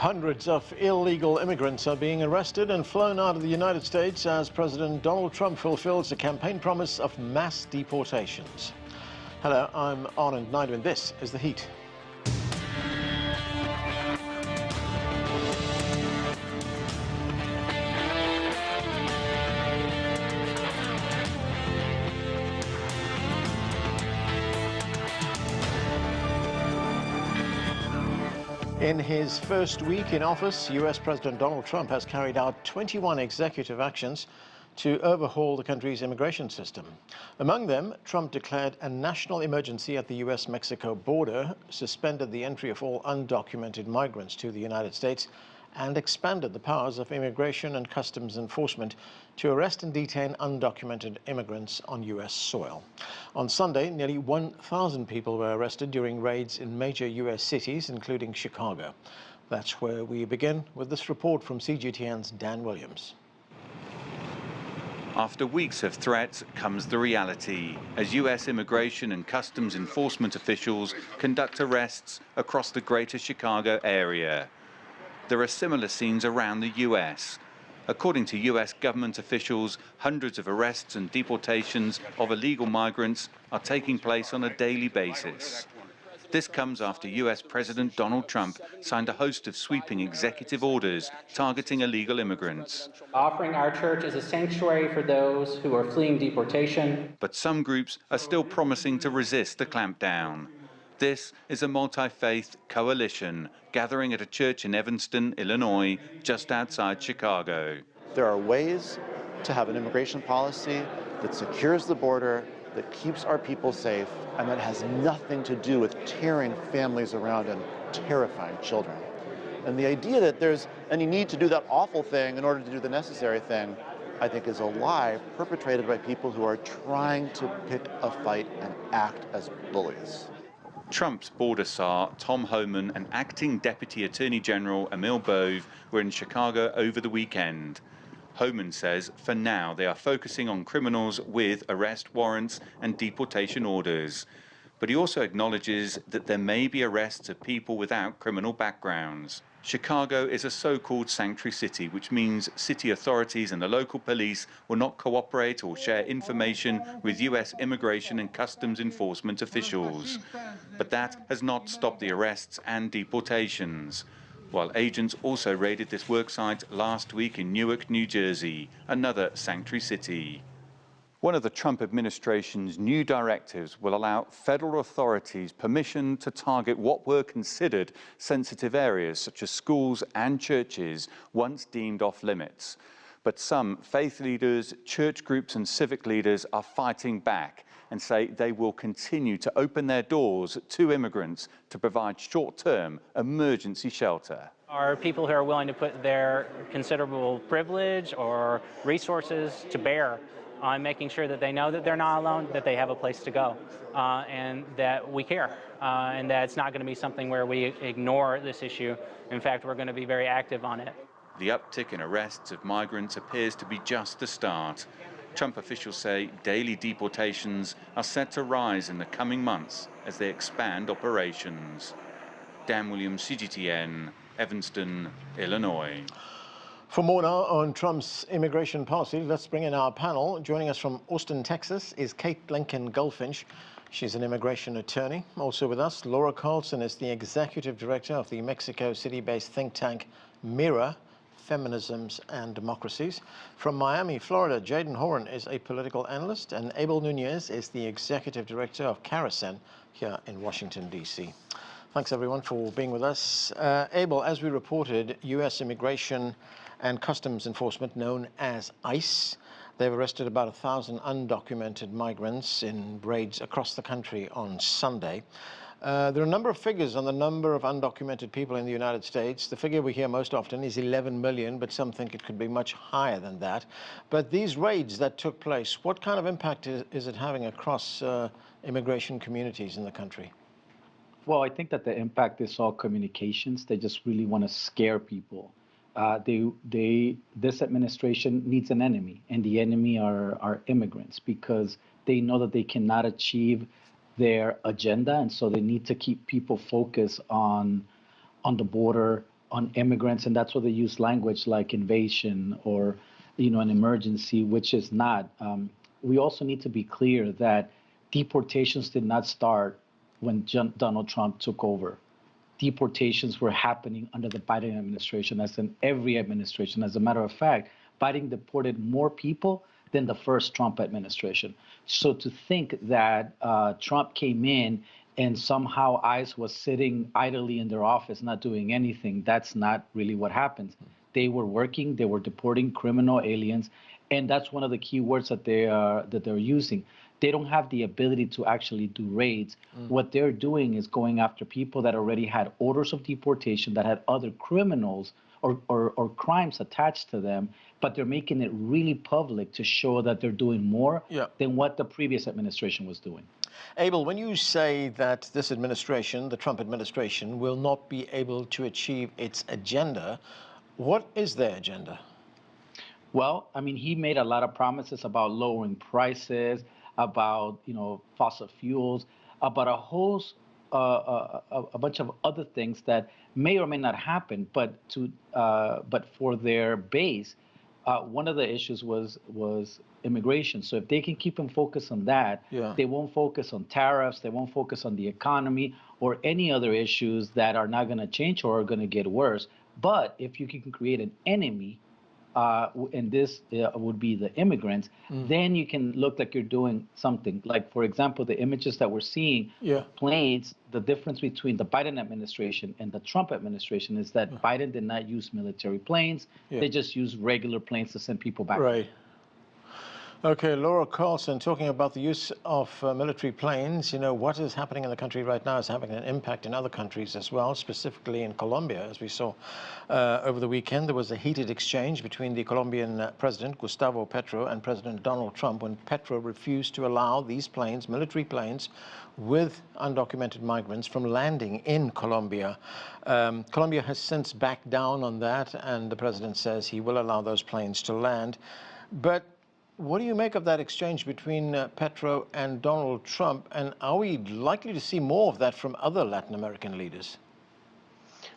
Hundreds of illegal immigrants are being arrested and flown out of the United States as President Donald Trump fulfills a campaign promise of mass deportations. Hello, I'm Anand Naidu and this is The Heat. In his first week in office, U.S. President Donald Trump has carried out 21 executive actions to overhaul the country's immigration system. Among them, Trump declared a national emergency at the U.S. Mexico border, suspended the entry of all undocumented migrants to the United States, and expanded the powers of Immigration and Customs Enforcement to arrest and detain undocumented immigrants on U.S. soil. On Sunday, nearly 1,000 people were arrested during raids in major U.S. cities, including Chicago. That's where we begin with this report from CGTN's Dan Williams. After weeks of threats comes the reality, as U.S. Immigration and Customs Enforcement officials conduct arrests across the greater Chicago area. There are similar scenes around the U.S. According to U.S. government officials, hundreds of arrests and deportations of illegal migrants are taking place on a daily basis. This comes after U.S. President Donald Trump signed a host of sweeping executive orders targeting illegal immigrants. Offering our church as a sanctuary for those who are fleeing deportation. But some groups are still promising to resist the clampdown. This is a multi-faith coalition gathering at a church in Evanston, Illinois, just outside Chicago. There are ways to have an immigration policy that secures the border, that keeps our people safe, and that has nothing to do with tearing families around and terrifying children. And the idea that there's any need to do that awful thing in order to do the necessary thing, I think is a lie perpetrated by people who are trying to pick a fight and act as bullies. Trump's border czar, Tom Homan, and acting Deputy Attorney General Emil Bove were in Chicago over the weekend. Homan says for now they are focusing on criminals with arrest warrants and deportation orders. But he also acknowledges that there may be arrests of people without criminal backgrounds. Chicago is a so-called sanctuary city, which means city authorities and the local police will not cooperate or share information with U.S. Immigration and Customs Enforcement officials. But that has not stopped the arrests and deportations, while agents also raided this worksite last week in Newark, New Jersey, another sanctuary city. One of the Trump administration's new directives will allow federal authorities permission to target what were considered sensitive areas, such as schools and churches, once deemed off limits. But some faith leaders, church groups and civic leaders are fighting back and say they will continue to open their doors to immigrants to provide short-term emergency shelter. Are people who are willing to put their considerable privilege or resources to bear on making sure that they know that they're not alone, that they have a place to go, and that we care, and that it's not going to be something where we ignore this issue. In fact, we're going to be very active on it. The uptick in arrests of migrants appears to be just the start. Trump officials say daily deportations are set to rise in the coming months as they expand operations. Dan Williams, CGTN, Evanston, Illinois. For more now on Trump's immigration policy, let's bring in our panel. Joining us from Austin, Texas, is Kate Lincoln-Goldfinch. She's an immigration attorney. Also with us, Laura Carlsen is the executive director of the Mexico City-based think tank Mira, Feminisms and Democracies. From Miami, Florida, Jadan Horyn is a political analyst, and Abel Nunez is the executive director of CARECEN here in Washington, D.C. Thanks, everyone, for being with us. Abel, as we reported, U.S. Immigration and Customs Enforcement, known as ICE, they've arrested about 1,000 undocumented migrants in raids across the country on Sunday. There are a number of figures on the number of undocumented people in the United States. The figure we hear most often is 11 million, but some think it could be much higher than that. But these raids that took place, what kind of impact is it having across immigration communities in the country? Well, I think that the impact is all communications. They just really want to scare people. This administration needs an enemy, and the enemy are immigrants, because they know that they cannot achieve their agenda, and so they need to keep people focused on the border, on immigrants, and that's why they use language like invasion or, an emergency, which is not. We also need to be clear that deportations did not start when Donald Trump took over. Deportations were happening under the Biden administration, as in every administration. As a matter of fact, Biden deported more people than the first Trump administration. So to think that Trump came in and somehow ICE was sitting idly in their office not doing anything, that's not really what happens. They were working, they were deporting criminal aliens, and that's one of the key words that they're using. They don't have the ability to actually do raids. What they're doing is going after people that already had orders of deportation, that had other criminals or crimes attached to them, but they're making it really public to show that they're doing more than what the previous administration was doing. Abel, when you say that this administration, the Trump administration, will not be able to achieve its agenda, what is their agenda? Well, I mean, he made a lot of promises about lowering prices, about fossil fuels, about a whole a bunch of other things that may or may not happen. But for their base, one of the issues was immigration. So if they can keep them focused on that, they won't focus on tariffs, they won't focus on the economy or any other issues that are not going to change or are going to get worse. But if you can create an enemy, and this would be the immigrants, then you can look like you're doing something. Like, for example, the images that we're seeing, planes, the difference between the Biden administration and the Trump administration is that Biden did not use military planes. They just used regular planes to send people back. Right. Okay, Laura Carlsen, talking about the use of military planes, what is happening in the country right now is having an impact in other countries as well, specifically in Colombia. As we saw over the weekend, there was a heated exchange between the Colombian President, Gustavo Petro, and President Donald Trump when Petro refused to allow these planes, military planes, with undocumented migrants from landing in Colombia. Colombia has since backed down on that, and the president says he will allow those planes to land. But what do you make of that exchange between Petro and Donald Trump, and are we likely to see more of that from other Latin American leaders?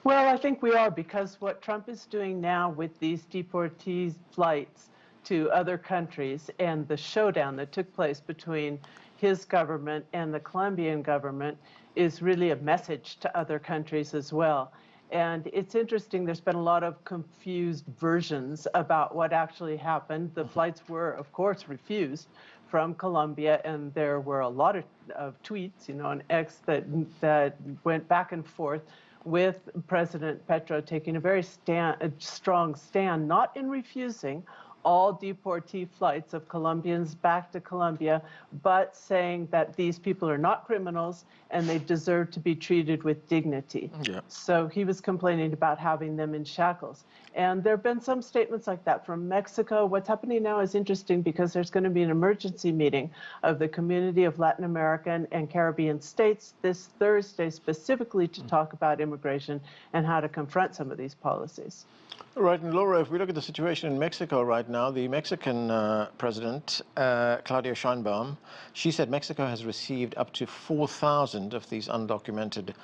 Well, I think we are, because what Trump is doing now with these deportee flights to other countries and the showdown that took place between his government and the Colombian government is really a message to other countries as well. And it's interesting, there's been a lot of confused versions about what actually happened. The flights were, of course, refused from Colombia, and there were a lot of tweets, on X that went back and forth with President Petro taking a very strong stand, not in refusing all deportee flights of Colombians back to Colombia, but saying that these people are not criminals and they deserve to be treated with dignity. So he was complaining about having them in shackles. And there have been some statements like that from Mexico. What's happening now is interesting because there's going to be an emergency meeting of the Community of Latin American and Caribbean States this Thursday, specifically to talk about immigration and how to confront some of these policies. All right, and Laura, if we look at the situation in Mexico right now, the Mexican president, Claudia Sheinbaum, she said Mexico has received up to 4,000 of these undocumented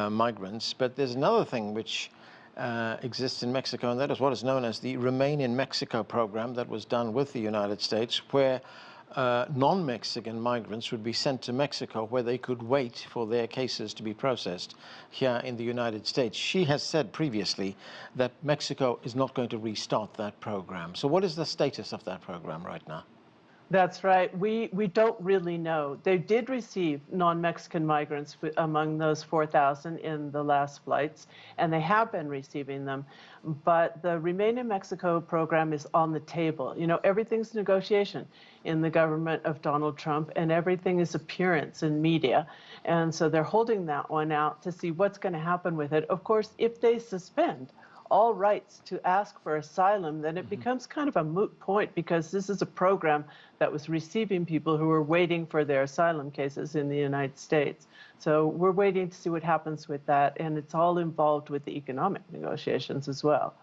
migrants. But there's another thing which exists in Mexico, and that is what is known as the Remain in Mexico program that was done with the United States, where non-Mexican migrants would be sent to Mexico where they could wait for their cases to be processed here in the United States. She has said previously that Mexico is not going to restart that program. So what is the status of that program right now? That's right. We don't really know. They did receive non-Mexican migrants among those 4,000 in the last flights, and they have been receiving them. But the Remain in Mexico program is on the table. Everything's negotiation in the government of Donald Trump, and everything is appearance in media. And so they're holding that one out to see what's going to happen with it. Of course, if they suspend all rights to ask for asylum, then it becomes kind of a moot point, because this is a program that was receiving people who were waiting for their asylum cases in the United States. So we're waiting to see what happens with that, and it's all involved with the economic negotiations as well.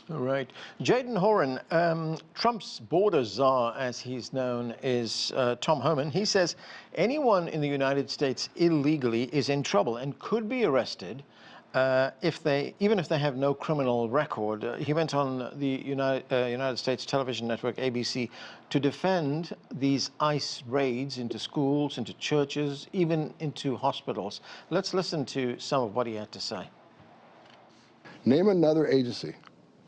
All right. Jadan Horyn, Trump's border czar, as he's known, is Tom Homan. He says anyone in the United States illegally is in trouble and could be arrested even if they have no criminal record. He went on the United States television network ABC to defend these ICE raids into schools, into churches, even into hospitals. Let's listen to some of what he had to say. Name another agency,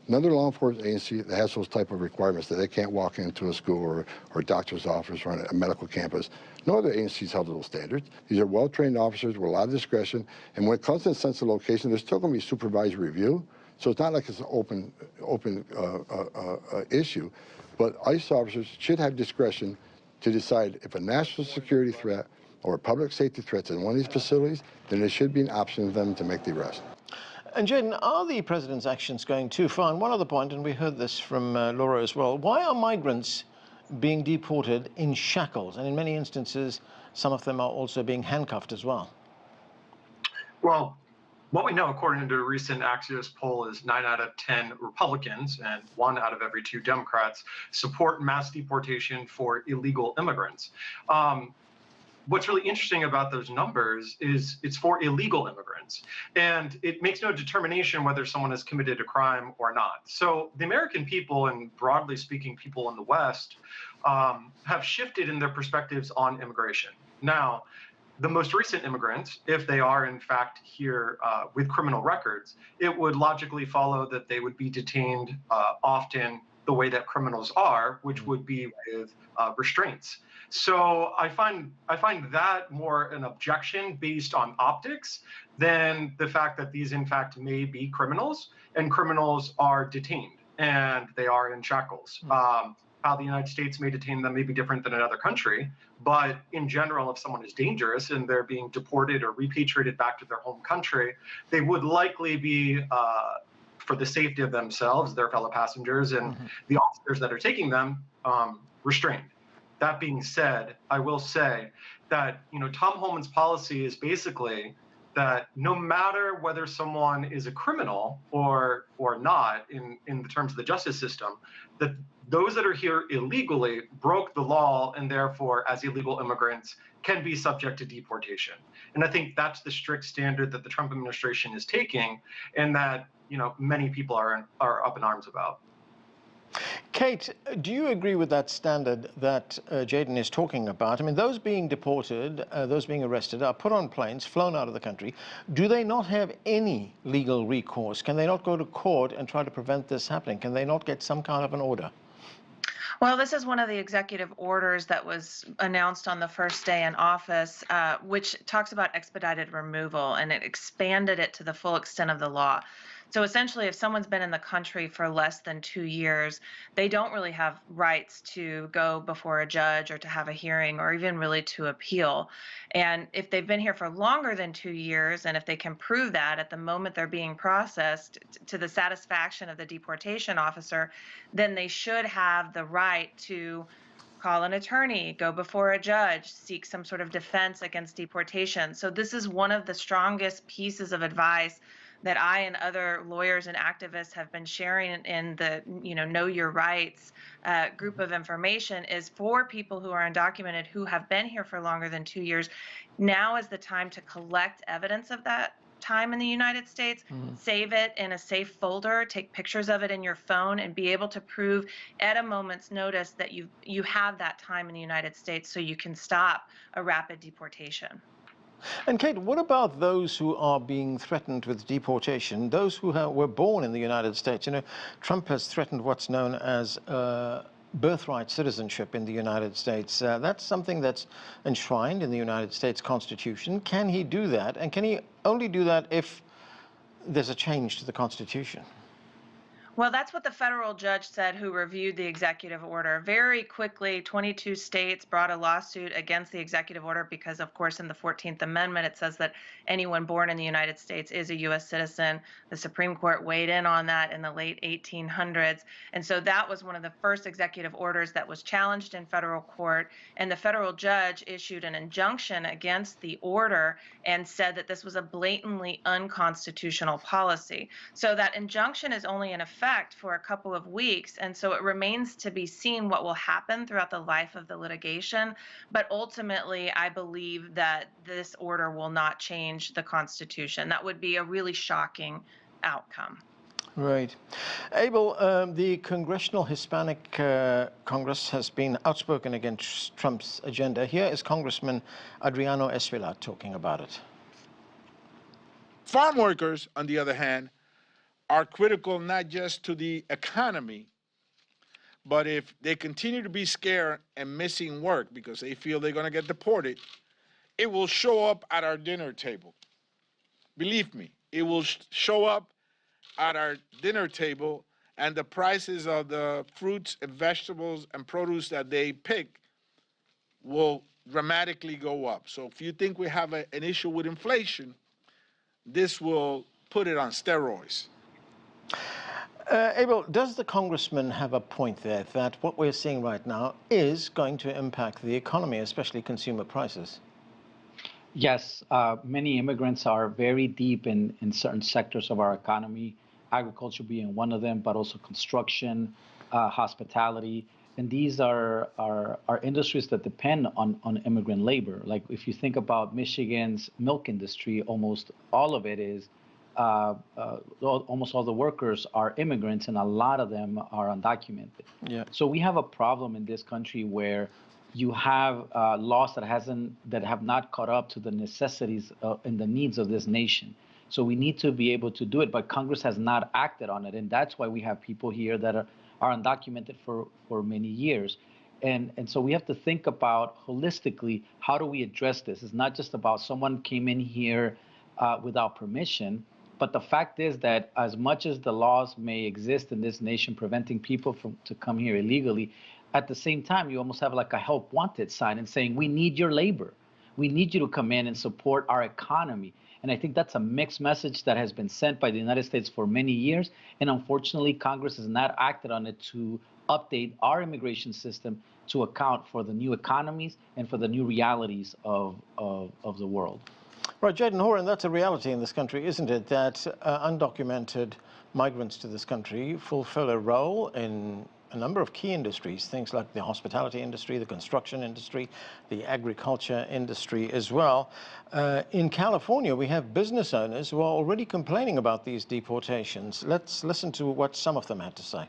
another law enforcement agency that has those type of requirements, that they can't walk into a school or a doctor's office or on a medical campus. No other agencies held to those standards. These are well-trained officers with a lot of discretion, and when it comes to sensitive location, there's still going to be supervisory review. So it's not like it's an open issue, but ICE officers should have discretion to decide if a national security threat or a public safety threat in one of these facilities, then there should be an option for them to make the arrest. And Jadan, are the president's actions going too far? And one other point, and we heard this from Laura as well, why are migrants being deported in shackles? And in many instances, some of them are also being handcuffed as well. Well, what we know, according to a recent Axios poll, is 9 out of 10 Republicans and 1 out of every 2 Democrats support mass deportation for illegal immigrants. What's really interesting about those numbers is it's for illegal immigrants, and it makes no determination whether someone has committed a crime or not. So the American people, and broadly speaking, people in the West, have shifted in their perspectives on immigration. Now, the most recent immigrants, if they are in fact here with criminal records, it would logically follow that they would be detained often the way that criminals are, which would be with restraints. So I find that more an objection based on optics than the fact that these in fact may be criminals, and criminals are detained and they are in shackles. How the United States may detain them may be different than another country, but in general, if someone is dangerous and they're being deported or repatriated back to their home country, they would likely be for the safety of themselves, their fellow passengers, and the officers that are taking them, restrained. That being said, I will say that Tom Homan's policy is basically that no matter whether someone is a criminal or not in the terms of the justice system, that those that are here illegally broke the law and therefore, as illegal immigrants, can be subject to deportation. And I think that's the strict standard that the Trump administration is taking, and that many people are up in arms about. Kate, do you agree with that standard that Jadan is talking about? I mean, those being deported, those being arrested, are put on planes, flown out of the country. Do they not have any legal recourse? Can they not go to court and try to prevent this happening? Can they not get some kind of an order? Well, this is one of the executive orders that was announced on the first day in office, which talks about expedited removal, and it expanded it to the full extent of the law. So essentially, if someone's been in the country for less than 2 years, they don't really have rights to go before a judge or to have a hearing or even really to appeal. And if they've been here for longer than 2 years, and if they can prove that at the moment they're being processed to the satisfaction of the deportation officer, then they should have the right to call an attorney, go before a judge, seek some sort of defense against deportation. So this is one of the strongest pieces of advice that I and other lawyers and activists have been sharing in the Know Your Rights group of information, is for people who are undocumented who have been here for longer than 2 years. Now is the time to collect evidence of that time in the United States, save it in a safe folder, take pictures of it in your phone, and be able to prove at a moment's notice that you have that time in the United States so you can stop a rapid deportation. And Kate, what about those who are being threatened with deportation, those who were born in the United States? Trump has threatened what's known as birthright citizenship in the United States. That's something that's enshrined in the United States Constitution. Can he do that? And can he only do that if there's a change to the Constitution? Well, that's what the federal judge said who reviewed the executive order. Very quickly, 22 states brought a lawsuit against the executive order because, of course, in the 14th Amendment, it says that anyone born in the United States is a U.S. citizen. The Supreme Court weighed in on that in the late 1800s. And so that was one of the first executive orders that was challenged in federal court. And the federal judge issued an injunction against the order and said that this was a blatantly unconstitutional policy. So that injunction is only in effect effect for a couple of weeks. And so it remains to be seen what will happen throughout the life of the litigation. But ultimately, I believe that this order will not change the Constitution. That would be a really shocking outcome. Right. Abel, the Congressional Hispanic Congress has been outspoken against Trump's agenda. Here is Congressman Adriano Espelat talking about it. Farm workers, on the other hand, are critical not just to the economy, but if they continue to be scared and missing work because they feel they're going to get deported, it will show up at our dinner table. Believe me, it will show up at our dinner table, and the prices of the fruits and vegetables and produce that they pick will dramatically go up. So if you think we have an issue with inflation, this will put it on steroids. Abel, does the congressman have a point there that what we're seeing right now is going to impact the economy, especially consumer prices? Yes, many immigrants are very deep in certain sectors of our economy, agriculture being one of them, but also construction, hospitality. And these are industries that depend on immigrant labor. Like if you think about Michigan's milk industry, almost all of it is, almost all the workers are immigrants, and a lot of them are undocumented. Yeah. So we have a problem in this country where you have laws that have not caught up to the necessities and the needs of this nation. So we need to be able to do it, but Congress has not acted on it, and that's why we have people here that are undocumented for many years. And so we have to think about holistically, how do we address this? It's not just about someone came in here without permission, but the fact is that as much as the laws may exist in this nation preventing people to come here illegally, at the same time, you almost have like a help wanted sign and saying, we need your labor. We need you to come in and support our economy. And I think that's a mixed message that has been sent by the United States for many years. And unfortunately, Congress has not acted on it to update our immigration system to account for the new economies and for the new realities of the world. Right, Jadan Horyn, that's a reality in this country, isn't it? That undocumented migrants to this country fulfill a role in a number of key industries, things like the hospitality industry, the construction industry, the agriculture industry as well. In California, we have business owners who are already complaining about these deportations. Let's listen to what some of them had to say.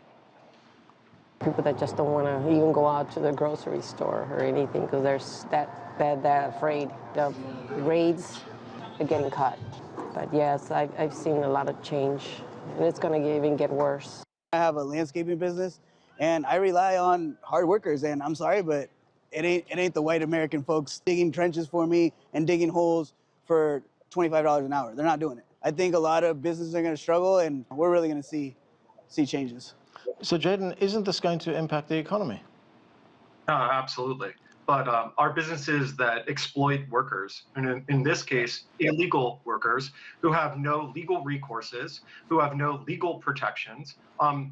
People that just don't want to even go out to the grocery store or anything because they're that afraid of raids and getting caught. But yes, I've seen a lot of change, and it's going to even get worse. I have a landscaping business, and I rely on hard workers, and I'm sorry, but it ain't the white American folks digging trenches for me and digging holes for $25 an hour. They're not doing it. I think a lot of businesses are going to struggle, and we're really going to see changes. So, Jadan, isn't this going to impact the economy? Absolutely. But our businesses that exploit workers, and in this case, illegal workers who have no legal recourses, who have no legal protections,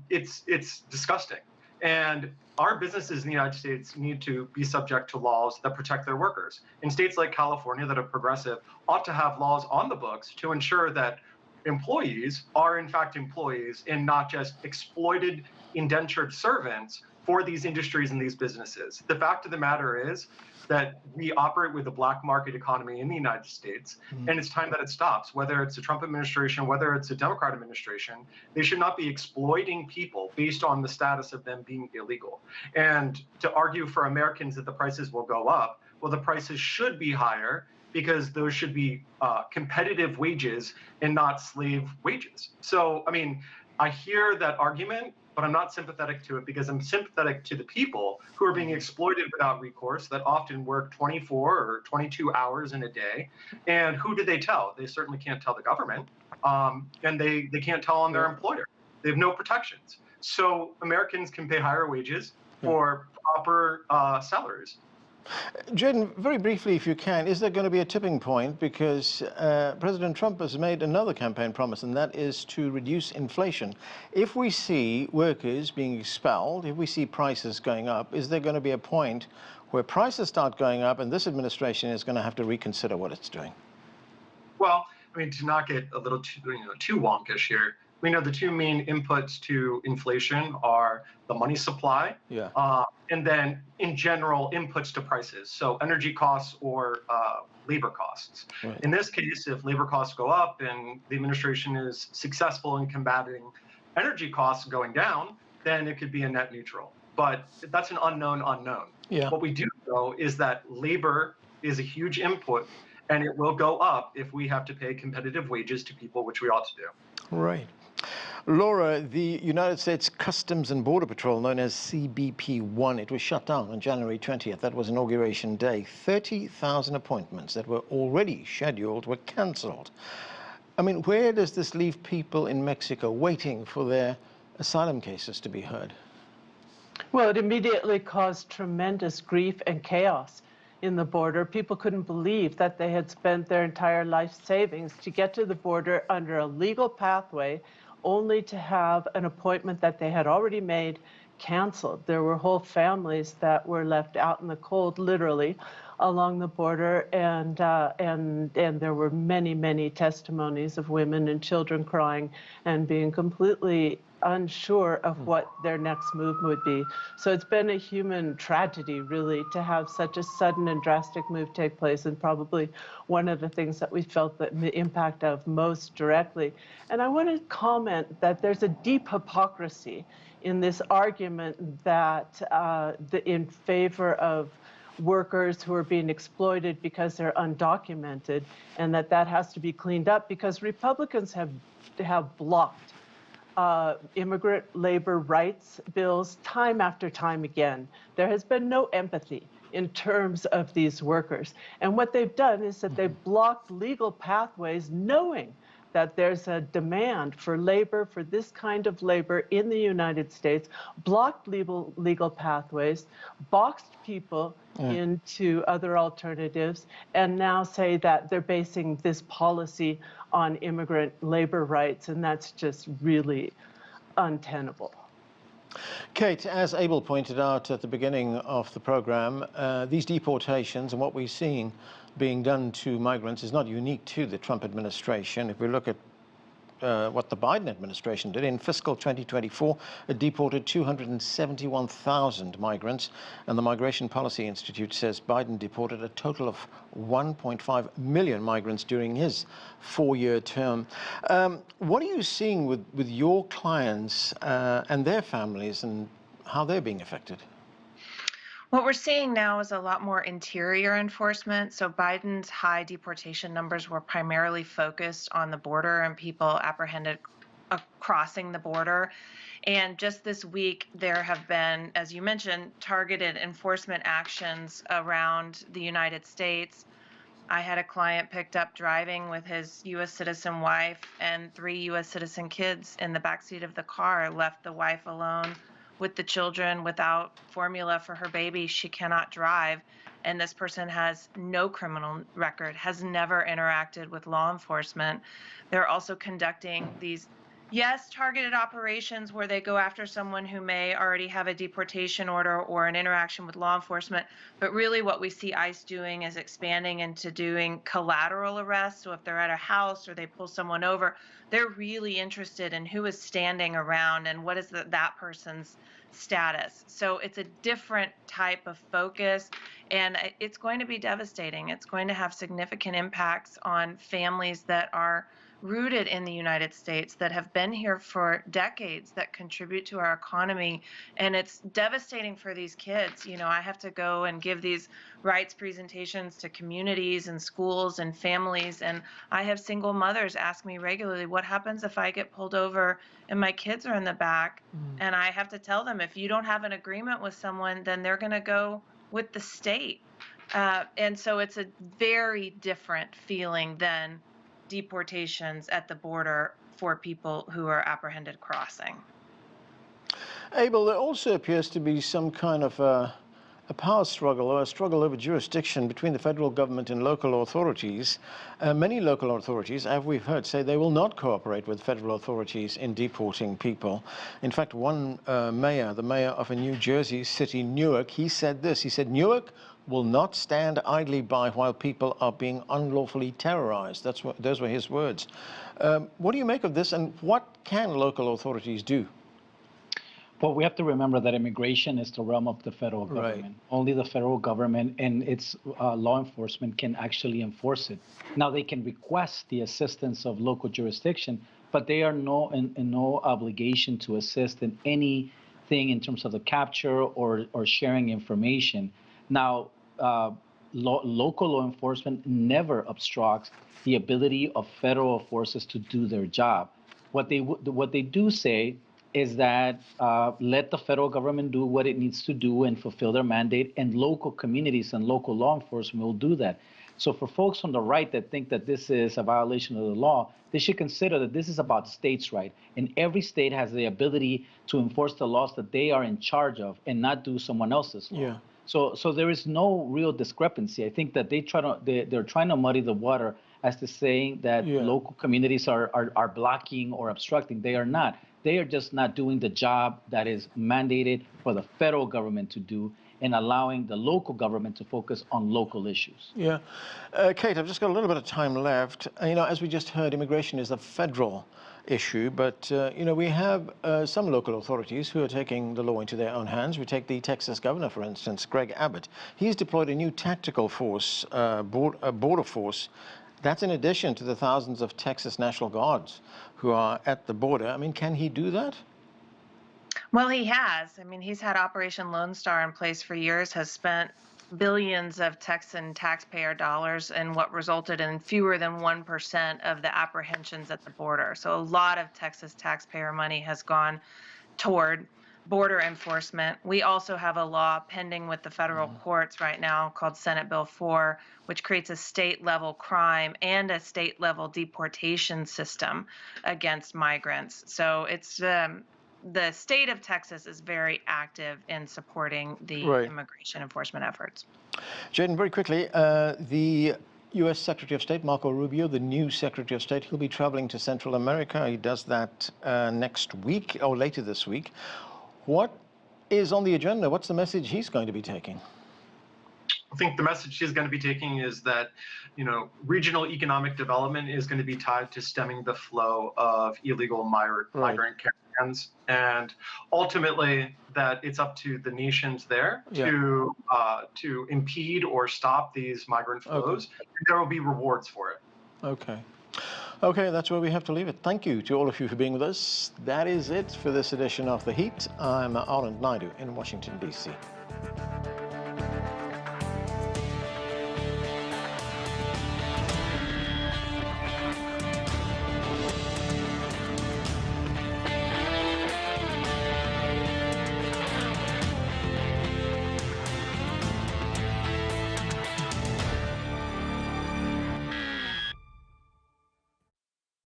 it's disgusting. And our businesses in the United States need to be subject to laws that protect their workers. In states like California that are progressive, ought to have laws on the books to ensure that employees are in fact employees and not just exploited indentured servants for these industries and these businesses. The fact of the matter is that we operate with a black market economy in the United States, and it's time that it stops. Whether it's a Trump administration, whether it's a Democrat administration, they should not be exploiting people based on the status of them being illegal. And to argue for Americans that the prices will go up, well, the prices should be higher because those should be competitive wages and not slave wages. So, I mean, I hear that argument, but I'm not sympathetic to it because I'm sympathetic to the people who are being exploited without recourse that often work 24 or 22 hours in a day. And who do they tell? They certainly can't tell the government, and they can't tell on their employer. They have no protections. So Americans can pay higher wages for proper salaries. Jadan, very briefly, if you can, is there going to be a tipping point? Because President Trump has made another campaign promise, and that is to reduce inflation. If we see workers being expelled, if we see prices going up, is there going to be a point where prices start going up and this administration is going to have to reconsider what it's doing? Well, I mean, to not get a little too wonkish here, we know the two main inputs to inflation are the money supply, and then in general inputs to prices. So energy costs or labor costs. Right. In this case, if labor costs go up and the administration is successful in combating energy costs going down, then it could be a net neutral. But that's an unknown unknown. Yeah. What we do know is that labor is a huge input, and it will go up if we have to pay competitive wages to people, which we ought to do. Right. Laura, the United States Customs and Border Patrol, known as CBP-1, it was shut down on January 20th. That was Inauguration Day. 30,000 appointments that were already scheduled were cancelled. I mean, where does this leave people in Mexico waiting for their asylum cases to be heard? Well, it immediately caused tremendous grief and chaos in the border. People couldn't believe that they had spent their entire life savings to get to the border under a legal pathway, only to have an appointment that they had already made canceled. There were whole families that were left out in the cold, literally, along the border, and there were many testimonies of women and children crying and being completely unsure of what their next move would be. So it's been a human tragedy, really, to have such a sudden and drastic move take place, and probably one of the things that we felt the impact of most directly. And I want to comment that there's a deep hypocrisy in this argument that in favor of workers who are being exploited because they're undocumented, and that has to be cleaned up, because Republicans have blocked immigrant labor rights bills time after time again. There has been no empathy in terms of these workers. And what they've done is that they've blocked legal pathways, knowing that there's a demand for labor, for this kind of labor in the United States, blocked legal pathways, boxed people into other alternatives, and now say that they're basing this policy on immigrant labor rights, and that's just really untenable. Kate, as Abel pointed out at the beginning of the program, these deportations and what we're seeing being done to migrants is not unique to the Trump administration. If we look at what the Biden administration did in fiscal 2024, it deported 271,000 migrants, and the Migration Policy Institute says Biden deported a total of 1.5 million migrants during his 4-year term. What are you seeing with your clients and their families, and how they're being affected? What we're seeing now is a lot more interior enforcement. So Biden's high deportation numbers were primarily focused on the border and people apprehended crossing the border. And just this week, there have been, as you mentioned, targeted enforcement actions around the United States. I had a client picked up driving with his U.S. citizen wife and 3 U.S. citizen kids in the backseat of the car, left the wife alone with the children without formula for her baby. She cannot drive. And this person has no criminal record, has never interacted with law enforcement. They're also conducting these, yes, targeted operations where they go after someone who may already have a deportation order or an interaction with law enforcement. But really what we see ICE doing is expanding into doing collateral arrests. So if they're at a house or they pull someone over, they're really interested in who is standing around and what is that person's status. So it's a different type of focus, and it's going to be devastating. It's going to have significant impacts on families that are rooted in the United States, that have been here for decades, that contribute to our economy. And it's devastating for these kids. You know, I have to go and give these rights presentations to communities and schools and families. And I have single mothers ask me regularly, what happens if I get pulled over and my kids are in the back? And I have to tell them, if you don't have an agreement with someone, then they're going to go with the state. And so it's a very different feeling than deportations at the border for people who are apprehended crossing. Abel, there also appears to be some kind of a power struggle or a struggle over jurisdiction between the federal government and local authorities. Many local authorities, as we've heard, say they will not cooperate with federal authorities in deporting people. In fact, one mayor, the mayor of a New Jersey city, Newark, he said this. He said, Newark will not stand idly by while people are being unlawfully terrorized. Those were his words. What do you make of this, and what can local authorities do? Well, we have to remember that immigration is the realm of the federal government. Right. Only the federal government and its law enforcement can actually enforce it. Now, they can request the assistance of local jurisdiction, but they are in no obligation to assist in anything in terms of the capture or sharing information. Now, local law enforcement never obstructs the ability of federal forces to do their job. What they do say is that let the federal government do what it needs to do and fulfill their mandate, and local communities and local law enforcement will do that. So for folks on the right that think that this is a violation of the law, they should consider that this is about states' right, and every state has the ability to enforce the laws that they are in charge of and not do someone else's law. Yeah. So there is no real discrepancy. I think that they're trying to muddy the water as to saying that local communities are blocking or obstructing. They are not. They are just not doing the job that is mandated for the federal government to do, and allowing the local government to focus on local issues. Yeah. Kate, I've just got a little bit of time left. As we just heard, immigration is a federal issue, but, we have some local authorities who are taking the law into their own hands. We take the Texas governor, for instance, Greg Abbott. He's deployed a new tactical force, border force. That's in addition to the thousands of Texas National Guards who are at the border. Can he do that? Well, he has. He's had Operation Lone Star in place for years, has spent billions of Texan taxpayer dollars in what resulted in fewer than 1% of the apprehensions at the border. So a lot of Texas taxpayer money has gone toward border enforcement. We also have a law pending with the federal courts right now called Senate Bill 4, which creates a state-level crime and a state-level deportation system against migrants. So it's the state of Texas is very active in supporting the immigration enforcement efforts. Jadan, very quickly, the U.S. Secretary of State, Marco Rubio, the new Secretary of State, he'll be traveling to Central America. He does that next week or later this week. What is on the agenda? What's the message he's going to be taking? I think the message he's going to be taking is that, regional economic development is going to be tied to stemming the flow of illegal migrant caravans, and ultimately that it's up to the nations there to impede or stop these migrant flows. And there will be rewards for it. Okay, that's where we have to leave it. Thank you to all of you for being with us. That is it for this edition of The Heat. I'm Anand Naidu in Washington, D.C.